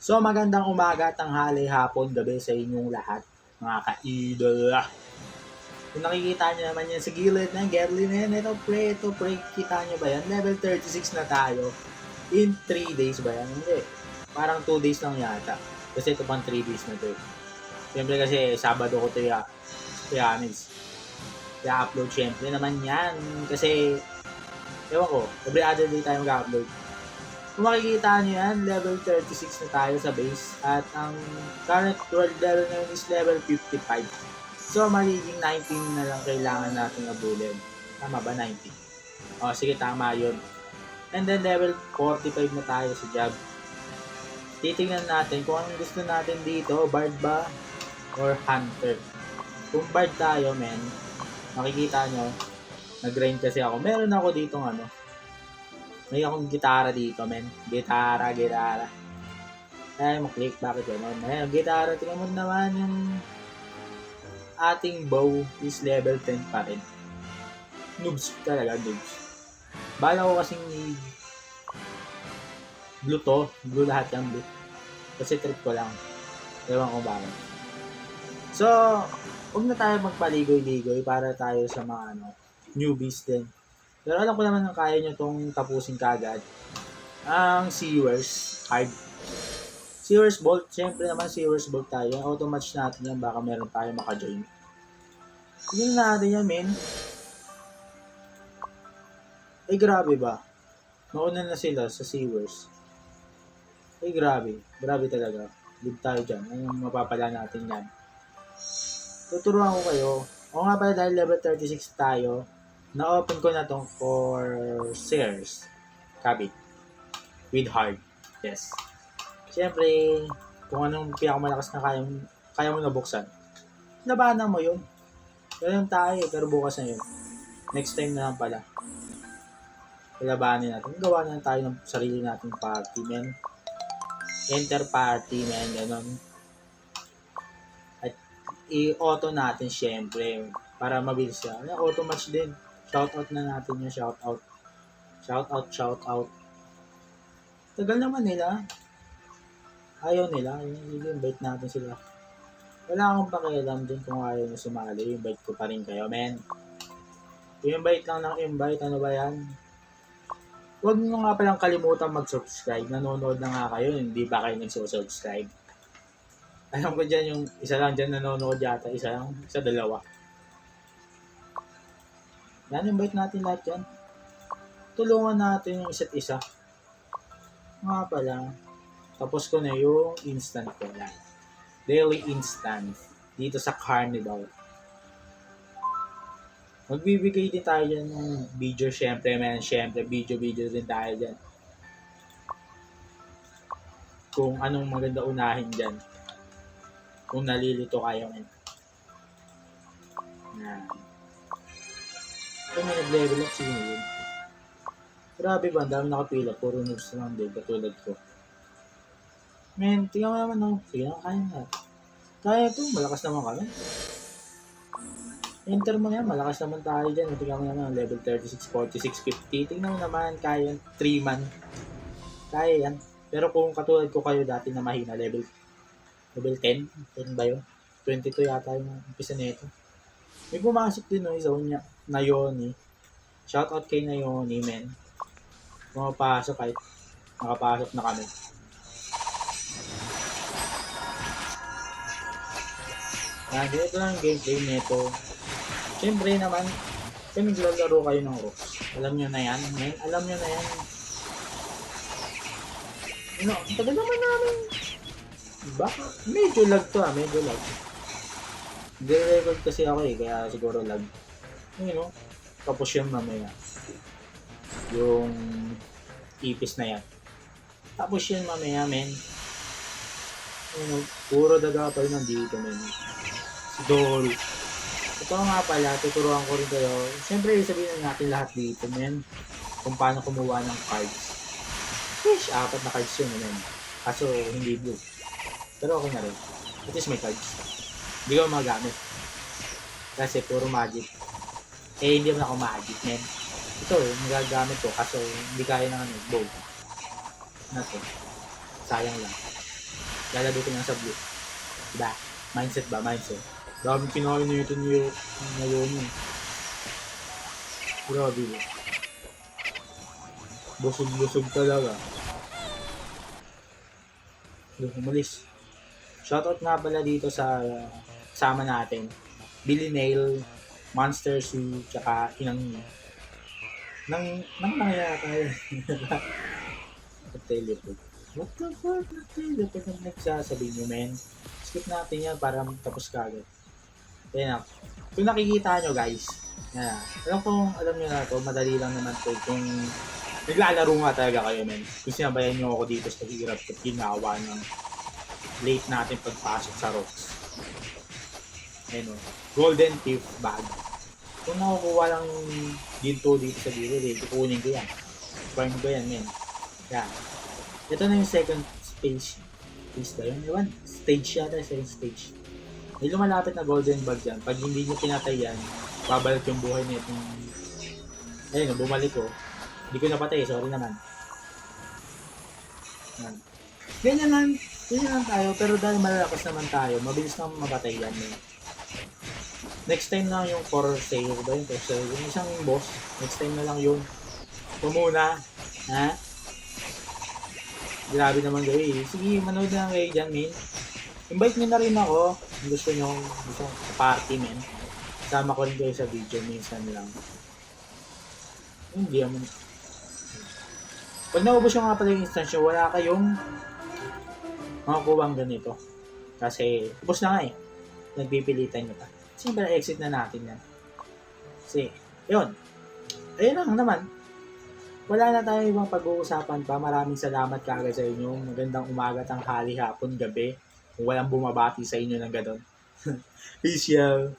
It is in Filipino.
So magandang umaga, tanghali, hapon, gabi sa inyong lahat, mga ka-idol. Kung nakikita nyo naman yan sa gilid ng Gerly na yan, ito pre, kita nyo ba yan? Level 36 na tayo. In 3 days ba yan? Hindi. Parang 2 days lang yata. Kasi ito pang 3 days na to. Siyempre kasi Sabado ko ito i-upload. Siyempre naman yan. Kasi, ewan ko, every other day tayo mag-upload. Kung makikita nyo yan, level 36 na tayo sa base. At ang current world level ngayon is level 55. So, magiging 19 na lang kailangan natin abulin. Tama ba? 19? O, sige, tama yun. And then, level 45 na tayo sa job. Titingnan natin kung anong gusto natin dito. Bard ba? Or Hunter? Kung Bard tayo, men, makikita nyo, nag-grind kasi ako. Meron ako ditong may akong gitara dito, men. Gitara. Ay, mo-click. Bakit gano'n? Ayun, gitara. Tingnan mo naman yung ating bow is level 10 pa rin. Noobs talaga, noobs. Bala ko kasing blue to. Blue lahat yung blue. Kasi trip ko lang. Ewan ko bakit. So, huwag na tayo magpaligoy-ligoy para tayo sa mga newbies din. Pero alam ko naman na kaya nyo itong tapusin kagad. Ang Seawers hard. Seawers Bolt, syempre naman Seawers Bolt tayo. Auto-match natin yan, baka meron tayo maka-join. Tingnan natin yan, men. Ay, grabe ba? Nauna na sila sa Seawers. Ay, grabe. Grabe talaga. Good tayo dyan. Anong mapapala natin yan? Tuturuan ko kayo. O nga pala dahil level 36 tayo, na-open ko na tong for shares. Kabit. With hard. Yes. Siyempre, kung anong pinakamalakas na kaya mo nabuksan, labanan mo yun. Ganun tayo, pero bukas na yun. Next time na lang pala. Labanin natin. Gawa na tayo ng sarili nating party, men. Enter party, men. Ganun. At i-auto natin, syempre. Para mabilis siya. Auto match din. Shoutout na natin yung shoutout. Shoutout. Tagal naman nila. Ayaw nila. I-invite natin sila. Wala akong pakialam dun kung ayaw nyo sumali. Invite ko pa rin kayo, men. I-invite lang ng invite. Ano ba yan? Huwag nyo nga palang kalimutan mag-subscribe. Nanonood na nga kayo. Hindi ba kayo nagsusubscribe? Alam ko dyan yung isa lang dyan nanonood yata. Isa dalawa. Yan, invite natin lahat yan. Tulungan natin yung isa't isa. Nga pala, tapos ko na yung instant ko lang. Daily instant. Dito sa Carnival. Magbibigay din tayo dyan ng video, syempre, man. Syempre, video din tayo dyan. Kung anong maganda unahin dyan. Kung nalilito kayo, man. Yan. Kung may nag-level up, sino yun? Grabe ba, ang dami nakapila, puro noobs lang din, katulad ko. Men, tingnan mo naman, no? Sige na, kaya na. Kaya ito, malakas naman kami. Enter mo yan, malakas naman tayo dyan. Tingnan mo naman, level 36, 46, 50. Tingnan mo naman, kaya 3 man. Kaya yan. Pero kung katulad ko kayo dati na mahina, level 10, 10 ba yun? 22 yata yung umpisa nito. May pumasok din no, isa niya, Nayoni. Shoutout kay Nayoni, men. Pumapasok kahit nakapasok na kami. Yan, ganito lang yung gameplay nito. Siyempre naman, kung naglalaro kayo ng rocks, alam nyo na yan, men. Alam nyo na yan. Tagal naman namin. Baka, medyo lag to medyo lag. Di-record kasi ako kaya siguro lag. Tapos yun mamaya. Yung ipis na yan. Tapos yun mamaya, men. Puro daga pa rin nandito, men. Si Dory. Ito nga pala, tuturuan ko rin kayo. Siyempre, sabihin natin lahat dito, men. Kung paano kumuha ng cards. Fish, 4 na cards yun, men. Kaso, hindi blue. Pero okay na rin. At least may cards. Hindi ko magamit. Kasi puro magic. Hindi naman ako magic, men. Ito magagamit ko. Kaso, hindi kaya na bow. Nato. Sayang lang. Lalagutin lang sa blue. Diba? Mindset ba? Mindset. Dami kinain nito niyo ngayon eh. Grabe ba? Busog-busog talaga. Umalis. Shoutout nga pala dito sa kasama natin. Billy Nail, Monster Sue, tsaka Inang Ni. Nang nangyayata yun. Teleport. What the fuck? Teleport ang nagsasabi nyo, men. Skip natin yan para tapos kagad. Kaya na. Kung nakikita nyo, guys, alam nyo na to, madali lang naman to. Kung naglalaro nga talaga kayo, men. Kung sinabayan nyo ako dito sa hirap at ginawa ng late natin pagpasok sa rocks. Ayun o. Golden Thief Bag. Kung nakukuha lang ginto dito sa gilid, kukunin ko yan. Farm ko yan, men. Yan. Ito na yung second stage. Stage ba yun? Ewan. Stage yata, second stage. May lumalapit na golden bag yan. Pag hindi nyo pinatay yan, babalik yung buhay niya itong... Ayun, bumalik ko. Hindi ko napatay, sorry naman. Yan. Ganyan lang tayo, pero dahil malalakas naman tayo, mabilis na mapatay yan. Next time lang yung Corsair ba yun? Corsair, yung isang boss, next time na lang yun. Pumuna, ha? Grabe naman gawin. Sige, manood na lang kayo dyan, men. Invite nyo na rin ako. Kung gusto nyo, sa party, men. Kasama ko rin kayo sa video, minsan lang. Hindi naman. Pag naubos yung nga pala yung instance nyo, wala kayong makakuha ganito. Kasi, ubos na nga eh. Nagpipilitan nyo pa. Siyempre, exit na natin yan. Kasi, yun. Ayun lang naman. Wala na tayo ibang pag-uusapan pa. Maraming salamat kaagad sa inyo. Magandang umaga, tanghali, hapon, gabi. Kung walang bumabati sa inyo ng gano'n. Peace, y'all.